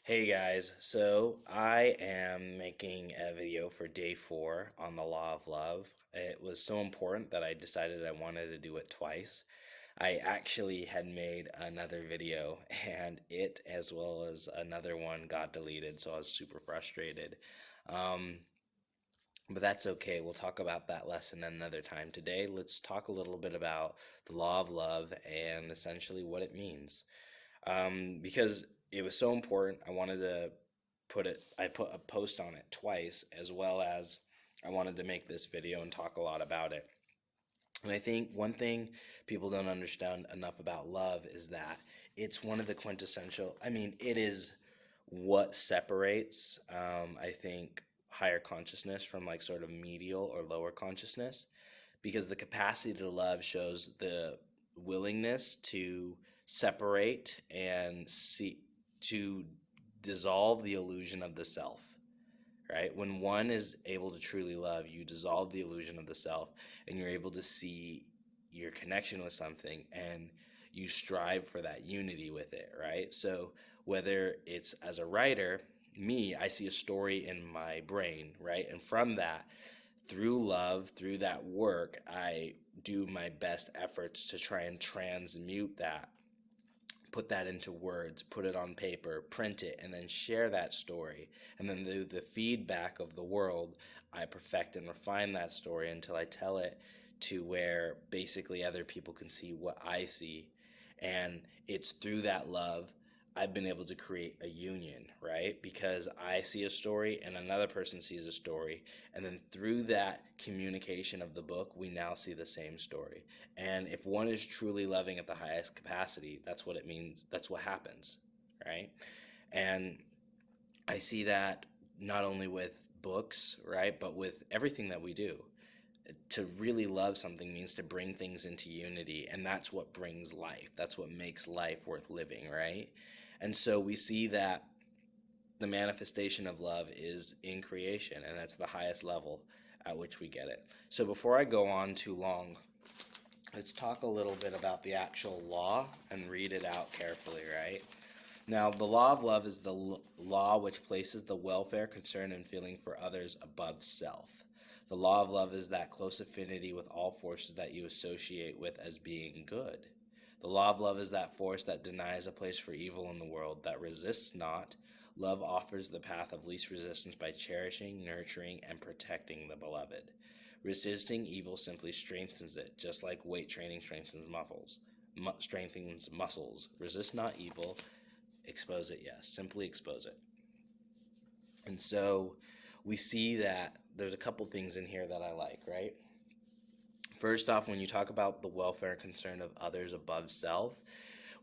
Hey guys, so I am making a video for day 4 on the law of love. It was so important that I decided I wanted to do it twice. I actually had made another video and it, as well as another one, got deleted, so I was super frustrated. Um, but that's okay. We'll talk about that lesson another time. Today, let's talk a little bit about the law of love and essentially what it means. Because it was so important. I put a post on it twice, as well as I wanted to make this video and talk a lot about it. And I think one thing people don't understand enough about love is that it's one of the quintessential, it is what separates, I think, higher consciousness from like sort of medial or lower consciousness, because the capacity to love shows the willingness to separate and see to dissolve the illusion of the self, right? When one is able to truly love, you dissolve the illusion of the self and you're able to see your connection with something and you strive for that unity with it, right? So whether it's as a writer, me, I see a story in my brain, right? And from that, through love, through that work, I do my best efforts to try and transmute that, put that into words, put it on paper, print it, and then share that story. And then through the feedback of the world, I perfect and refine that story until I tell it to where basically other people can see what I see. And it's through that love I've been able to create a union, right? Because I see a story and another person sees a story. And then through that communication of the book, we now see the same story. And if one is truly loving at the highest capacity, that's what it means. That's what happens, right? And I see that not only with books, right, but with everything that we do. To really love something means to bring things into unity, and that's what brings life. That's what makes life worth living, right? And so we see that the manifestation of love is in creation, and that's the highest level at which we get it. So before I go on too long, let's talk a little bit about the actual law and read it out carefully, right? Now, the law of love is the law which places the welfare, concern, and feeling for others above self. The law of love is that close affinity with all forces that you associate with as being good. The law of love is that force that denies a place for evil in the world, that resists not. Love offers the path of least resistance by cherishing, nurturing, and protecting the beloved. Resisting evil simply strengthens it, just like weight training strengthens muscles. Resist not evil, expose it, yes. Simply expose it. And so we see that there's a couple things in here that I like, right? First off, when you talk about the welfare and concern of others above self,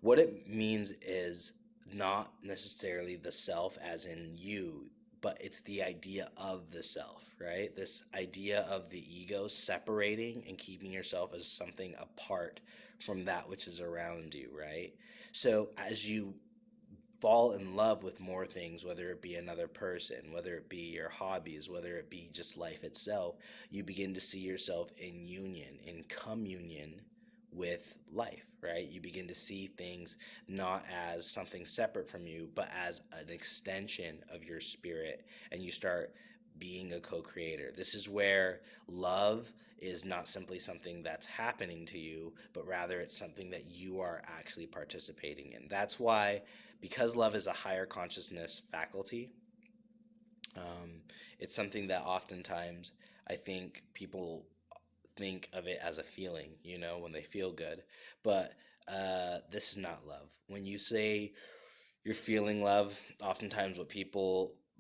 what it means is not necessarily the self as in you, but it's the idea of the self, right? This idea of the ego separating and keeping yourself as something apart from that which is around you, right? So as you fall in love with more things, whether it be another person, whether it be your hobbies, whether it be just life itself, you begin to see yourself in union, in communion with life, right? You begin to see things not as something separate from you, but as an extension of your spirit, and you start being a co-creator. This is where love is not simply something that's happening to you, but rather it's something that you are actually participating in. That's why, because love is a higher consciousness faculty, um, it's something that oftentimes I think people think of it as a feeling, when they feel good. But this is not love. When you say you're feeling love, oftentimes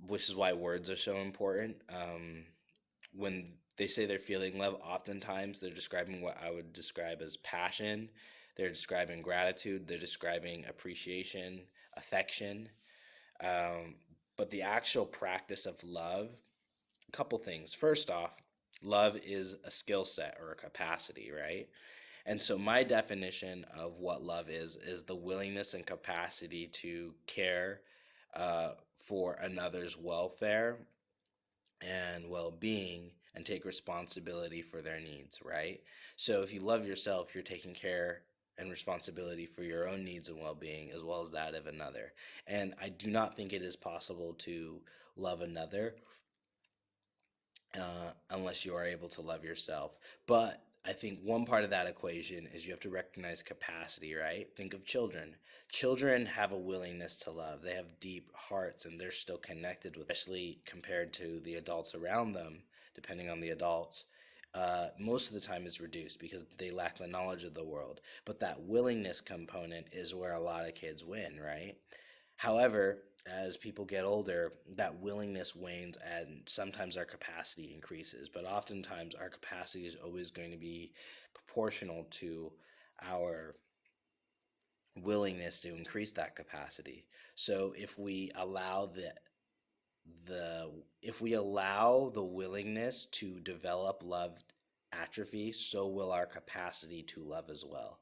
which is why words are so important, when they say they're feeling love, oftentimes they're describing what I would describe as passion. They're describing gratitude. They're describing appreciation, affection. Um, but the actual practice of love, a couple things. First off, love is a skill set or a capacity, right? And so my definition of what love is the willingness and capacity to care for another's welfare and well-being and take responsibility for their needs, right? So if you love yourself, you're taking care and responsibility for your own needs and well-being as well as that of another. And I do not think it is possible to love another unless you are able to love yourself. But I think one part of that equation is you have to recognize capacity, right? Think of children. Children have a willingness to love. They have deep hearts and they're still connected with, especially compared to the adults around them, depending on the adults. Most of the time is reduced because they lack the knowledge of the world. But that willingness component is where a lot of kids win, right? However, as people get older, that willingness wanes and sometimes our capacity increases. But oftentimes, our capacity is always going to be proportional to our willingness to increase that capacity. So the if we allow the willingness to develop love atrophy, so will our capacity to love as well.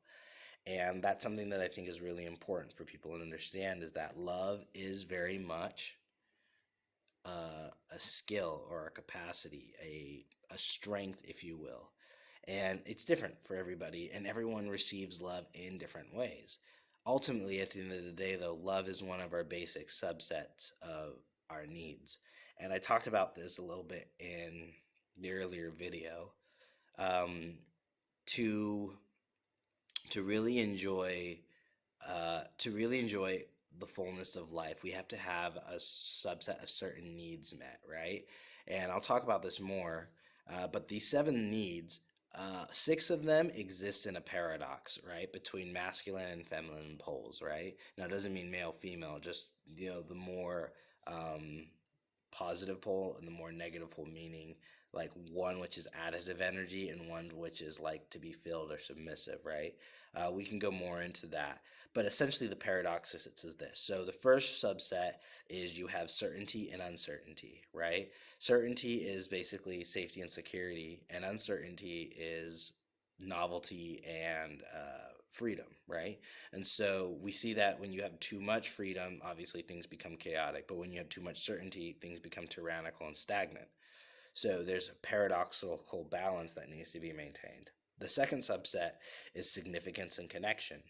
And that's something that I think is really important for people to understand is that love is very much a skill or a capacity, a strength, if you will. And it's different for everybody, and everyone receives love in different ways. Ultimately, at the end of the day, though, love is one of our basic subsets of our needs. And I talked about this a little bit in the earlier video. Um, to to really enjoy to really enjoy the fullness of life, we have to have a subset of certain needs met, right? And I'll talk about this more. But these seven needs, six of them exist in a paradox, right, between masculine and feminine poles, right? Now, it doesn't mean male, female, just the more positive pole and the more negative pole, meaning like one which is additive energy and one which is like to be filled or submissive, right? We can go more into that. But essentially, the paradox is this. So, the first subset is you have certainty and uncertainty, right? Certainty is basically safety and security, and uncertainty is novelty and freedom, right? And so we see that when you have too much freedom, obviously things become chaotic. But when you have too much certainty, things become tyrannical and stagnant. So there's a paradoxical balance that needs to be maintained. The second subset is significance and connection.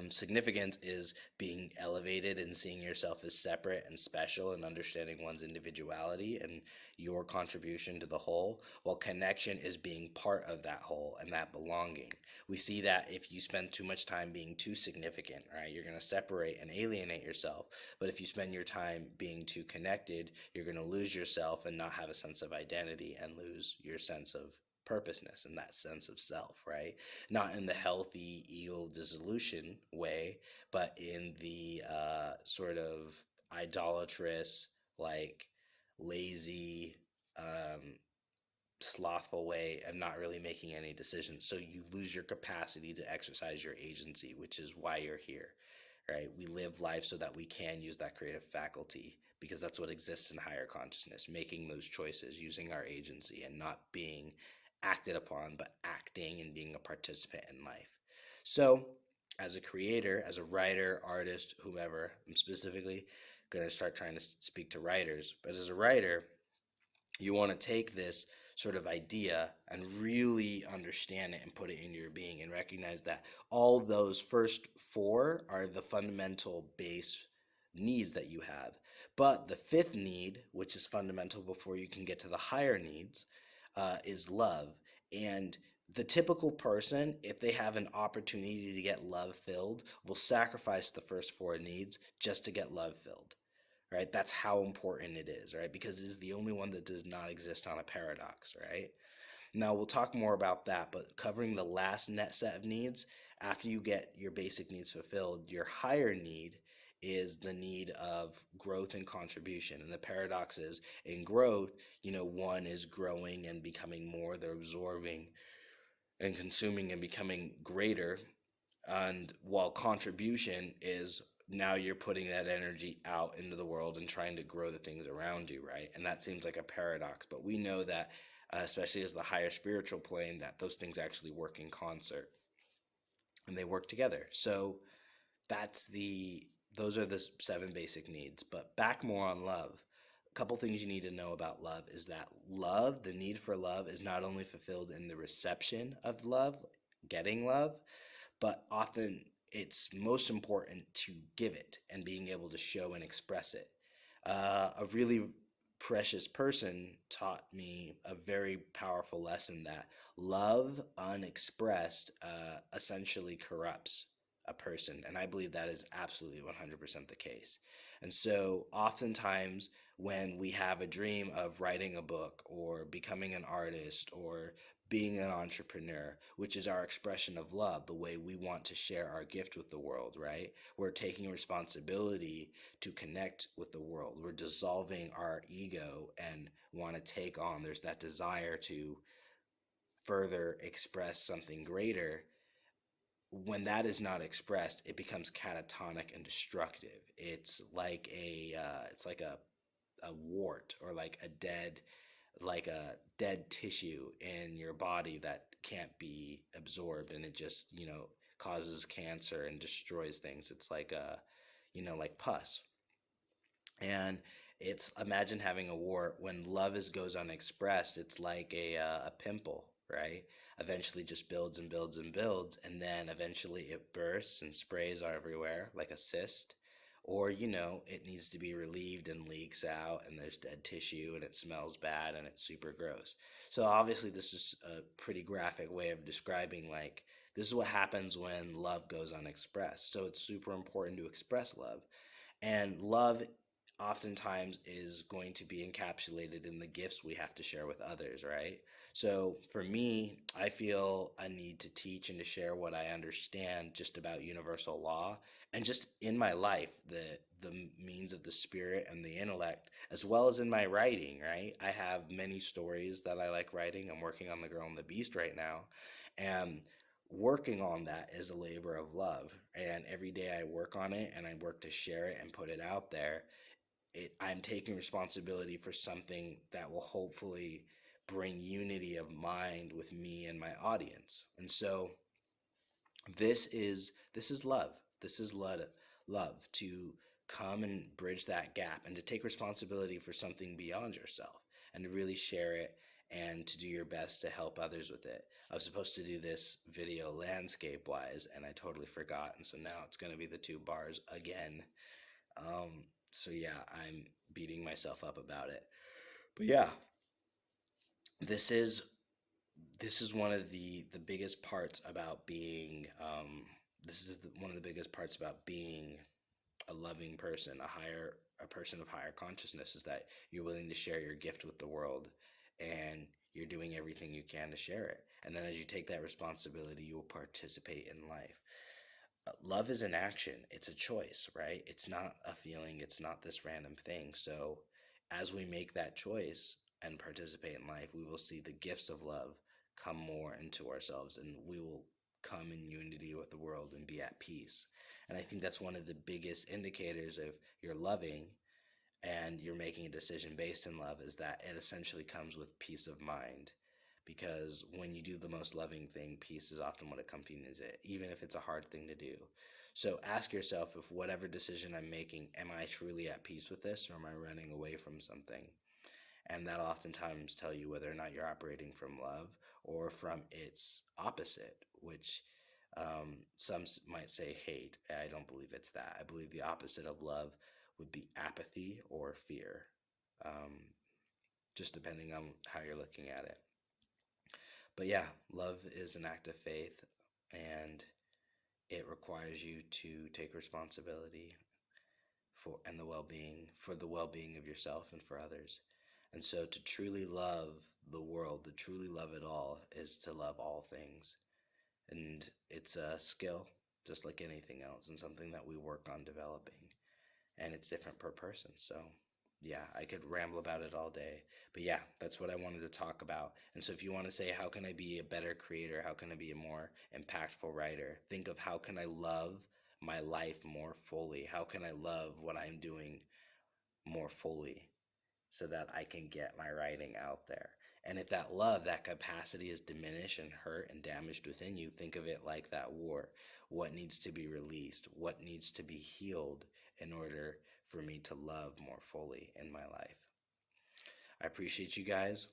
Significance is being elevated and seeing yourself as separate and special and understanding one's individuality and your contribution to the whole, while connection is being part of that whole and that belonging. We see that if you spend too much time being too significant, right, you're going to separate and alienate yourself. But if you spend your time being too connected, you're going to lose yourself and not have a sense of identity and lose your sense of purposeness and that sense of self, right? Not in the healthy ego dissolution way, but in the sort of idolatrous, like lazy, um, slothful way of not really making any decisions. So you lose your capacity to exercise your agency, which is why you're here, right? We live life so that we can use that creative faculty because that's what exists in higher consciousness, making those choices, using our agency and not being acted upon, but acting and being a participant in life. So, as a creator, as a writer, artist, whomever, I'm specifically going to start trying to speak to writers, but as a writer, you want to take this sort of idea and really understand it and put it into your being and recognize that all those first four are the fundamental base needs that you have. But the fifth need, which is fundamental before you can get to the higher needs, is love. And the typical person, if they have an opportunity to get love filled, will sacrifice the first four needs just to get love filled, right? That's how important it is, right? Because it is the only one that does not exist on a paradox, right? Now, we'll talk more about that, but covering the last net set of needs, after you get your basic needs fulfilled, your higher need is the need of growth and contribution. And the paradox is in growth, one is growing and becoming more, they're absorbing and consuming and becoming greater. And while contribution is now you're putting that energy out into the world and trying to grow the things around you, right? And that seems like a paradox, but we know that, especially as the higher spiritual plane, that those things actually work in concert and they work together. So that's those are the seven basic needs. But back more on love. A couple things you need to know about love is that the need for love, is not only fulfilled in the reception of love, getting love, but often it's most important to give it and being able to show and express it. A really precious person taught me a very powerful lesson that love unexpressed essentially corrupts a person. And I believe that is absolutely 100% the case. And so, oftentimes, when we have a dream of writing a book or becoming an artist or being an entrepreneur, which is our expression of love, the way we want to share our gift with the world, right? We're taking responsibility to connect with the world. We're dissolving our ego and want to take on, there's that desire to further express something greater. When that is not expressed, it becomes catatonic and destructive. It's like a wart, or like a dead tissue in your body that can't be absorbed, and it just, causes cancer and destroys things. It's like like pus. And it's, imagine having a wart. When love is goes unexpressed, it's like a pimple, right? Eventually just builds and builds and builds, and then eventually it bursts and sprays everywhere like a cyst. Or, it needs to be relieved and leaks out, and there's dead tissue, and it smells bad, and it's super gross. So obviously this is a pretty graphic way of describing, like, this is what happens when love goes unexpressed. So it's super important to express love. And love oftentimes is going to be encapsulated in the gifts we have to share with others, right? So for me, I feel a need to teach and to share what I understand just about universal law, and just in my life, the means of the spirit and the intellect, as well as in my writing, right? I have many stories that I like writing. I'm working on The Girl and the Beast right now. And working on that is a labor of love, and every day I work on it and I work to share it and put it out there. I'm taking responsibility for something that will hopefully bring unity of mind with me and my audience. And so this is love. This is love to come and bridge that gap, and to take responsibility for something beyond yourself, and to really share it, and to do your best to help others with it. I was supposed to do this video landscape wise, and I totally forgot, and so now it's going to be the two bars again. So yeah, I'm beating myself up about it. But yeah, this is this is one of the biggest parts about being one of the biggest parts about being a loving person, a person of higher consciousness, is that you're willing to share your gift with the world, and you're doing everything you can to share it. And then as you take that responsibility, you will participate in life. Love is an action, it's a choice, right? It's not a feeling, it's not this random thing. So as we make that choice and participate in life, we will see the gifts of love come more into ourselves, and we will come in unity with the world and be at peace. And I think that's one of the biggest indicators of you're loving and you're making a decision based in love, is that it essentially comes with peace of mind. Because when you do the most loving thing, peace is often what accompanies it, even if it's a hard thing to do. So ask yourself, if whatever decision I'm making, am I truly at peace with this, or am I running away from something? And that'll oftentimes tell you whether or not you're operating from love or from its opposite, which some might say hate. I don't believe it's that. I believe the opposite of love would be apathy or fear, um, just depending on how you're looking at it. But yeah, love is an act of faith, and it requires you to take responsibility for the well-being of yourself and for others. And so to truly love the world, to truly love it all, is to love all things. And it's a skill, just like anything else, and something that we work on developing. And it's different per person. So yeah, I could ramble about it all day. But yeah, that's what I wanted to talk about. And so if you want to say, how can I be a better creator? How can I be a more impactful writer? Think of, how can I love my life more fully? How can I love what I'm doing more fully, so that I can get my writing out there? And if that love, that capacity is diminished and hurt and damaged within you, think of it like that war. What needs to be released? What needs to be healed in order for me to love more fully in my life? I appreciate you guys.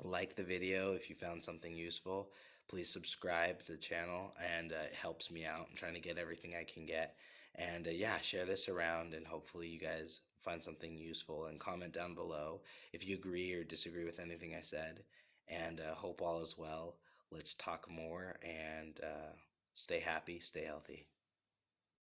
Like the video if you found something useful. please subscribe to the channel, and it helps me out. I'm trying to get everything I can get. And yeah, share this around, and hopefully you guys find something useful. And comment down below if you agree or disagree with anything I said. And hope all is well. Let's talk more, and stay happy, stay healthy.